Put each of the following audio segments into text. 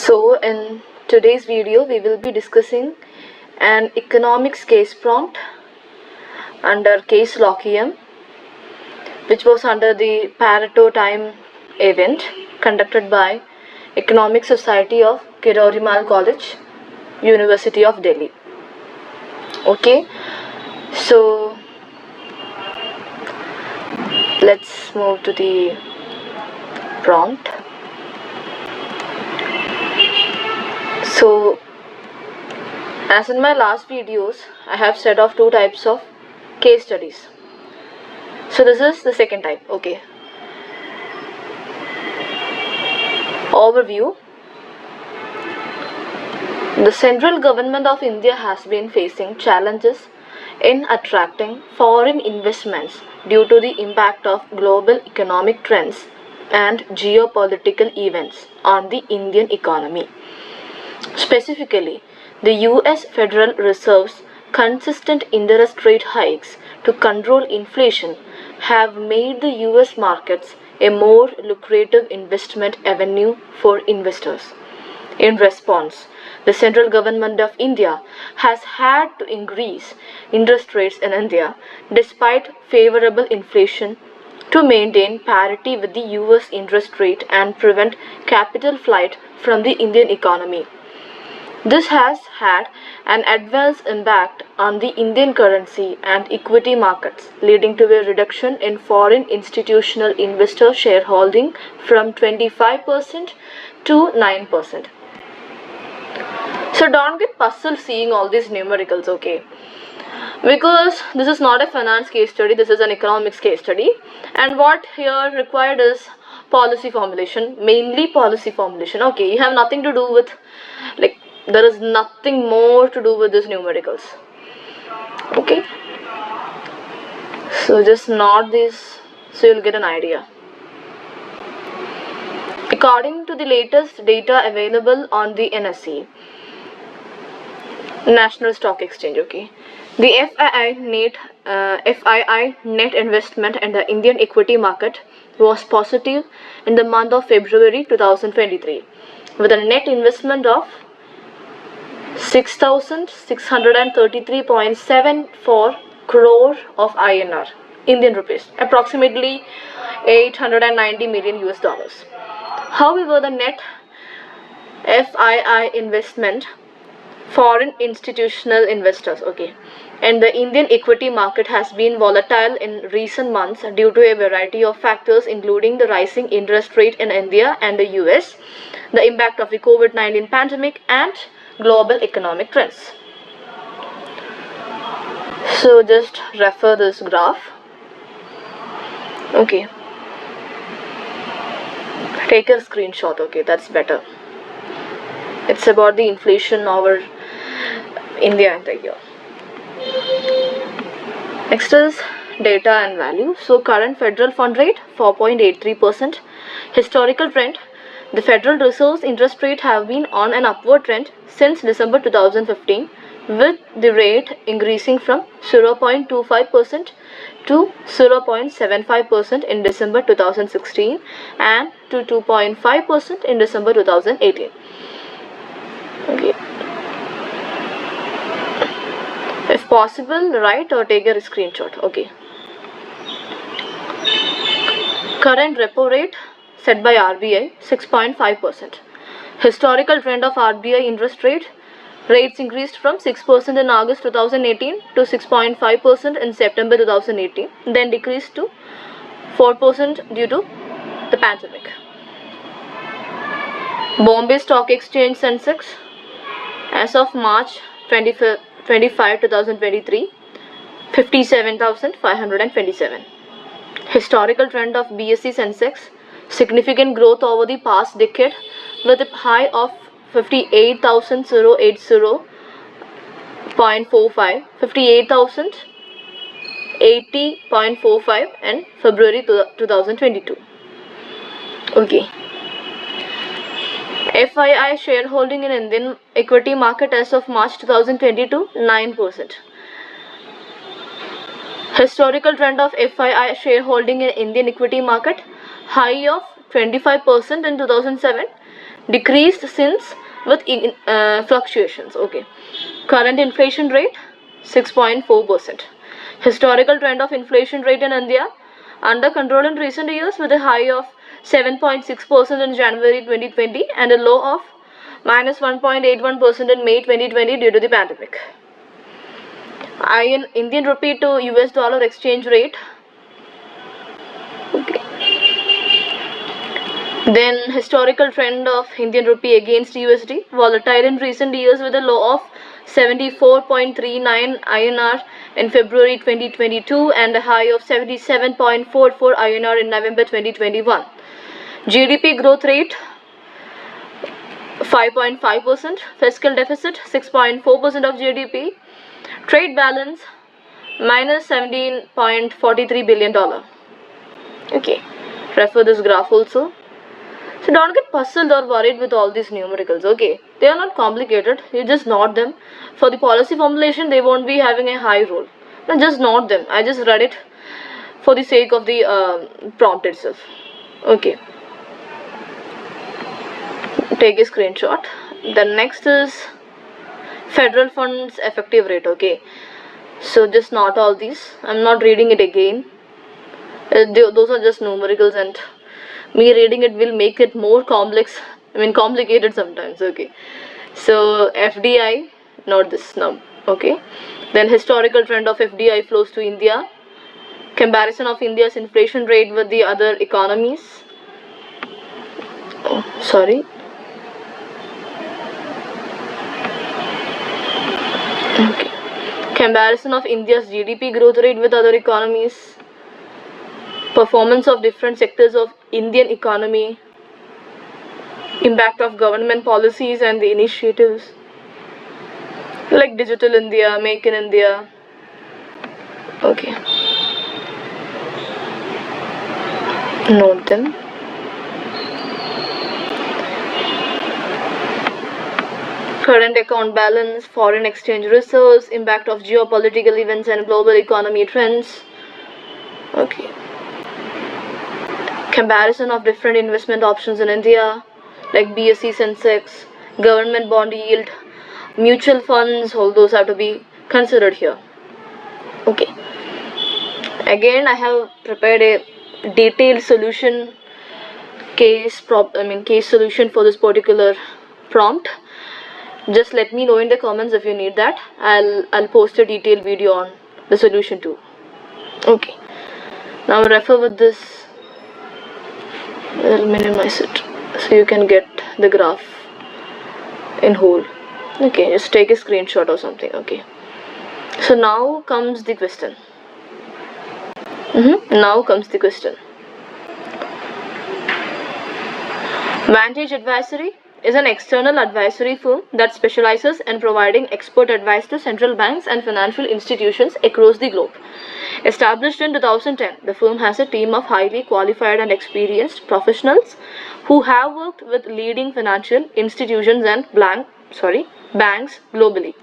So in today's video we will be discussing an economics case prompt under Caseloquium, which was under the Pareto time event conducted by Economic Society of Kirori College, University of Delhi. Okay, so let's move to the prompt. So as in my last videos, I have set off two types of case studies. So this is the second type. Okay. Overview. The central government of India has been facing challenges in attracting foreign investments due to the impact of global economic trends and geopolitical events on the Indian economy. Specifically, the US Federal Reserve's consistent interest rate hikes to control inflation have made the US markets a more lucrative investment avenue for investors. In response, the central government of India has had to increase interest rates in India despite favorable inflation to maintain parity with the US interest rate and prevent capital flight from the Indian economy. This has had an adverse impact on the Indian currency and equity markets, leading to a reduction in foreign institutional investor shareholding from 25% to 9%. So don't get puzzled seeing all these numericals, okay? Because this is not a finance case study, this is an economics case study, and what here required is policy formulation, mainly policy formulation. Okay, you have nothing to do with, like, there is nothing more to do with these numericals. Okay, so just note this so you'll get an idea. According to the latest data available on the NSE, National Stock Exchange, okay, the FII net investment in the Indian equity market was positive in the month of February 2023, with a net investment of 6,633.74 crore of INR, Indian rupees, approximately 890 million US dollars. However, the net FII investment, foreign institutional investors, okay, and the Indian equity market has been volatile in recent months due to a variety of factors, including the rising interest rate in India and the US, the impact of the COVID-19 pandemic, and global economic trends. So just refer this graph. Okay, take a screenshot. Okay, that's better. It's about the inflation over India and the year. Next is data and value. So current federal fund rate 4.83%. Historical trend. The Federal Reserve's interest rate have been on an upward trend since December 2015, with the rate increasing from 0.25% to 0.75% in December 2016 and to 2.5% in December 2018. Okay. If possible, write or take a screenshot. Okay. Current repo rate set by RBI 6.5%. Historical trend of RBI interest rates increased from 6% in August 2018 to 6.5% in September 2018, then decreased to 4% due to the pandemic. Bombay Stock Exchange Sensex as of March 25, 2023, 57,527. Historical trend of BSE Sensex, significant growth over the past decade with a high of 58,080.45, 58,080.45 in February 2022. Okay. FII shareholding in Indian equity market as of March 2022, 9%. Historical trend of FII shareholding in Indian equity market, high of 25% in 2007, decreased since with fluctuations. Okay, current inflation rate 6.4%. Historical trend of inflation rate in India under control in recent years with a high of 7.6% in January 2020 and a low of minus 1.81% in May 2020 due to the pandemic. Indian rupee to US dollar exchange rate. Okay. Then historical trend of Indian rupee against USD, volatile in recent years with a low of 74.39 INR in February 2022 and a high of 77.44 INR in November 2021. GDP growth rate 5.5%, fiscal deficit 6.4% of GDP, trade balance minus $17.43 billion. Okay, refer this graph also. So don't get puzzled or worried with all these numericals, okay? They are not complicated, you just note them. For the policy formulation, they won't be having a high role. Now just note them. I just read it for the sake of the prompt itself. Okay. Take a screenshot. The next is federal funds effective rate, okay? So just note all these. I'm not reading it again. Those are just numericals and me reading it will make it more complicated sometimes. Okay, so FDI, not this now. Okay, then historical trend of FDI flows to India, comparison of India's inflation rate with the other economies. Okay, comparison of India's GDP growth rate with other economies, performance of different sectors of Indian economy, impact of government policies and the initiatives like Digital India, Make in India. Okay, note them. Current account balance, foreign exchange reserves, impact of geopolitical events and global economy trends. Okay, comparison of different investment options in India like BSE Sensex, government bond yield, mutual funds, all those have to be considered here. Okay, again I have prepared a detailed solution case solution for this particular prompt. Just let me know in the comments if you need that. I'll post a detailed video on the solution too. Okay, now refer with this. I'll minimize it so you can get the graph in whole. Okay, just take a screenshot or something. Okay, so now comes the question. Now comes the question. Vantage Advisory is an external advisory firm that specializes in providing expert advice to central banks and financial institutions across the globe. Established in 2010, the firm has a team of highly qualified and experienced professionals who have worked with leading financial institutions and banks globally.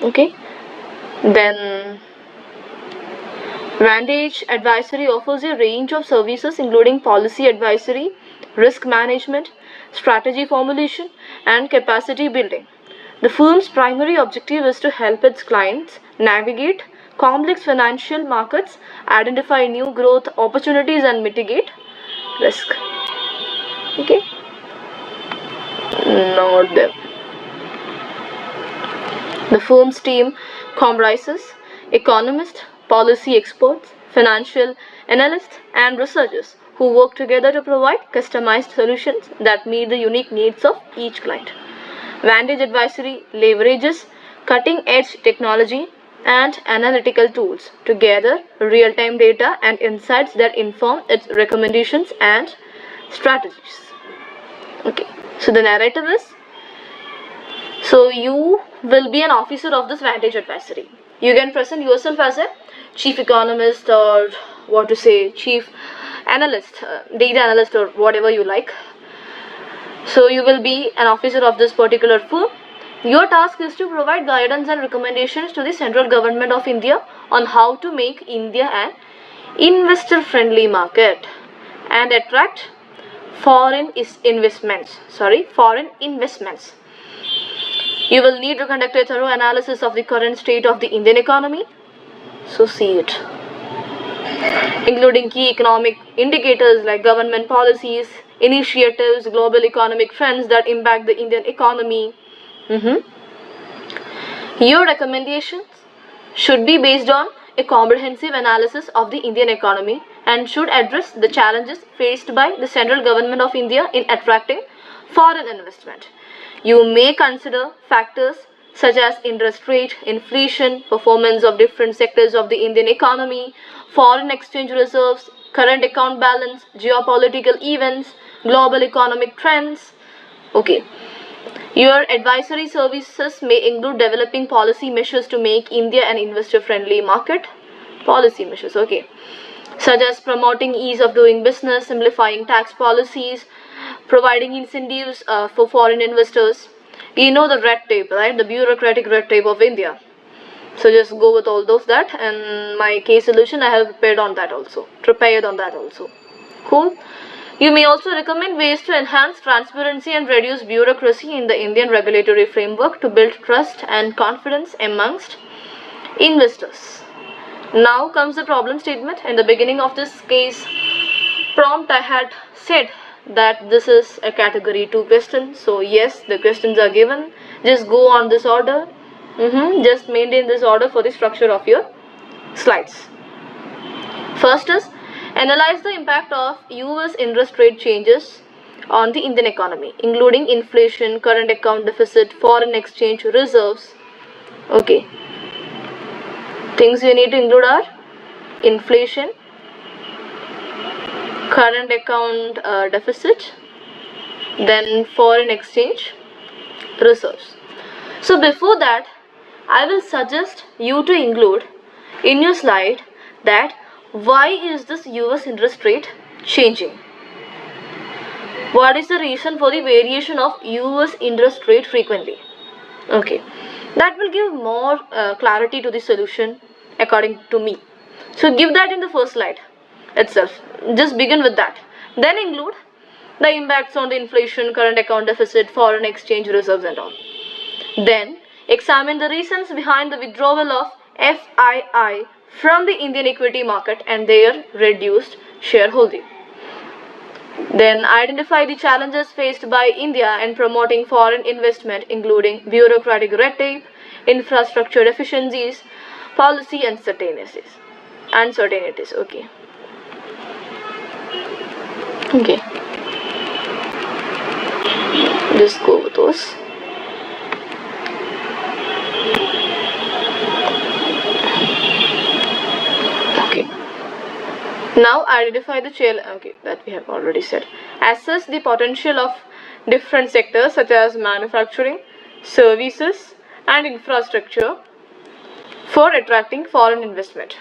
Okay, then Vantage Advisory offers a range of services including policy advisory, risk management, strategy formulation, and capacity building. The firm's primary objective is to help its clients navigate complex financial markets, identify new growth opportunities, and mitigate risk. Okay, note them. The firm's team comprises economists, policy experts, financial analysts, and researchers who work together to provide customized solutions that meet the unique needs of each client. Vantage Advisory leverages cutting-edge technology and analytical tools to gather real-time data and insights that inform its recommendations and strategies. Okay, so the narrative is, so you will be an officer of this Vantage Advisory. You can present yourself as a chief economist or chief analyst, data analyst, or whatever you like. So you will be an officer of this particular firm. Your task is to provide guidance and recommendations to the central government of India on how to make India an investor friendly market and attract foreign investments. You will need to conduct a thorough analysis of the current state of the Indian economy. So see it, including key economic indicators like government policies, initiatives, global economic trends that impact the Indian economy. Your recommendations should be based on a comprehensive analysis of the Indian economy and should address the challenges faced by the central government of India in attracting foreign investment. You may consider factors such as interest rate, inflation, performance of different sectors of the Indian economy, foreign exchange reserves, current account balance, geopolitical events, global economic trends. Okay. Your advisory services may include developing policy measures to make India an investor-friendly market. Policy measures, okay, such as promoting ease of doing business, simplifying tax policies, providing incentives for foreign investors. You know the red tape, right? The bureaucratic red tape of India. So just go with all those that, and my case solution I have prepared on that also. Cool. You may also recommend ways to enhance transparency and reduce bureaucracy in the Indian regulatory framework to build trust and confidence amongst investors. Now comes the problem statement. In the beginning of this case prompt, I had said that this is a category 2 question. So yes, the questions are given. Just go on this order. Just maintain this order for the structure of your slides. First is analyze the impact of US interest rate changes on the Indian economy, including inflation, current account deficit, foreign exchange reserves. Okay. Things you need to include are inflation, current account deficit, then foreign exchange reserves. So before that, I will suggest you to include in your slide that why is this US interest rate changing? What is the reason for the variation of US interest rate frequently? Okay, that will give more clarity to the solution according to me. So give that in the first slide itself. Just begin with that. Then include the impacts on the inflation, current account deficit, foreign exchange reserves and all. Then examine the reasons behind the withdrawal of FII from the Indian equity market and their reduced shareholding. Then identify the challenges faced by India in promoting foreign investment, including bureaucratic red tape, infrastructure deficiencies, policy uncertainties. Okay. Just go with those. Now identify the that we have already said. Assess the potential of different sectors such as manufacturing, services and infrastructure for attracting foreign investment.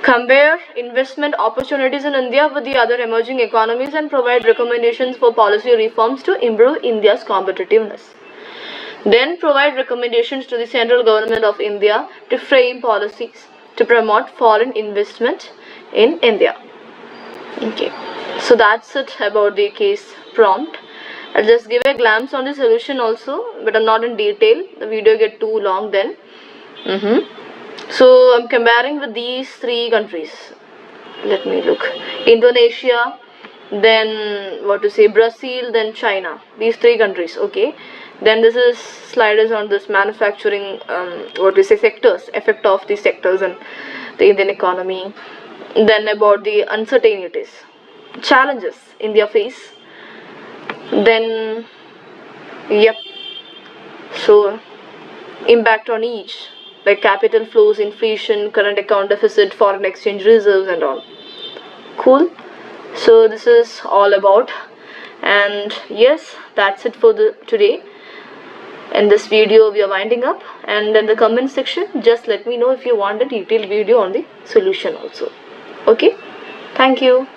Compare investment opportunities in India with the other emerging economies and provide recommendations for policy reforms to improve India's competitiveness. Then provide recommendations to the central government of India to frame policies to promote foreign investment in India. Okay, so that's it about the case prompt. I'll just give a glance on the solution also, but I'm not in detail. The video get too long then. So I'm comparing with these 3 countries. Let me look. Indonesia, then Brazil, then China. These 3 countries. Okay. Then this is slide is on this manufacturing sectors, effect of these sectors and the Indian economy. Then about the uncertainties, challenges India face. Then so impact on each, like capital flows, inflation, current account deficit, foreign exchange reserves and all. Cool. So this is all about, and yes, that's it for today. In this video we are winding up, and in the comment section just let me know if you want a detailed video on the solution also. Okay, thank you.